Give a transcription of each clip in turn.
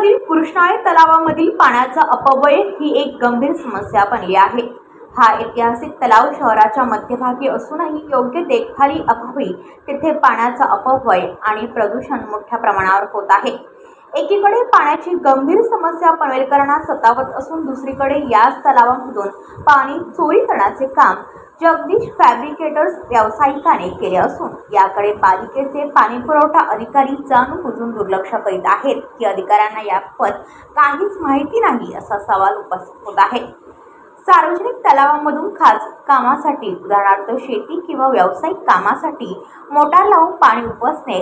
पनवेलमधील कृष्णाई तलावामधील पाण्याचा अपव्यय ही एक गंभीर समस्या बनली आहे। हा ऐतिहासिक तलाव शहराच्या मध्यभागी असूनही योग्य देखभाली अभावी तिथे पाण्याचा अपव्यय आणि प्रदूषण मोठ्या प्रमाणावर होत आहे। एकीकडे पाण्याची गंभीर समस्या पनवेलकरांना सतावत असून दुसरीकडे याच तलावामधून पाणी चोरी करण्याचे काम जगदीश फॅब्रिकेटर्स व्यावसायिकाने केले असून याकडे पालिकेचे पाणी पुरवठा अधिकारी जाणून दुर्लक्ष करीत आहेत की अधिकाऱ्यांना याबाबत काहीच माहिती नाही असा सवाल उपस्थित होत आहे। सार्वजनिक तलावांमधून खाजगी कामासाठी उदाहरणार्थ शेती किंवा व्यावसायिक कामासाठी मोटार लावून पाणी उपसणे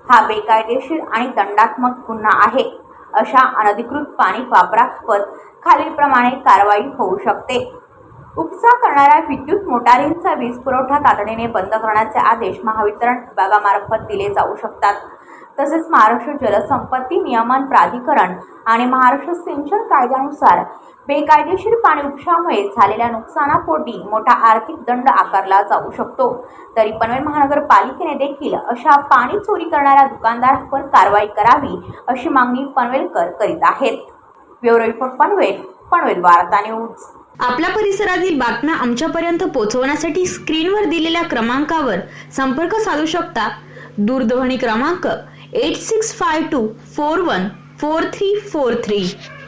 हा बेकायदेशीर आणि दंडात्मक गुन्हा आहे। अशा अनधिकृत पाणी वापराबाबत खालीलप्रमाणे कारवाई होऊ शकते। उपसा करणाऱ्या विद्युत मोटारींचा वीज पुरवठा तातडीने बंद करण्याचे आदेश महावितरण विभागामार्फत दिले जाऊ शकतात। तसेच महाराष्ट्र जलसंपत्ती नियमन प्राधिकरण आणि महाराष्ट्र सिंचन कायद्यानुसार बेकायदेशीर पाणी उपशामुळे झालेल्या नुकसानापोटी मोठा आर्थिक दंड आकारला जाऊ शकतो। तरी पनवेल महानगरपालिकेने देखील अशा पाणी चोरी करणाऱ्या दुकानदारांवर कारवाई करावी अशी मागणी पनवेलकर करीत आहेत। ब्युरो रिपोर्ट पनवेल वार्ता न्यूज। आपल्या परिसरातील बातम्या आमच्यापर्यंत पोहोचवण्यासाठी स्क्रीनवर दिलेल्या क्रमांकावर संपर्क साधू शकता। दूरध्वनी क्रमांक 8652414343।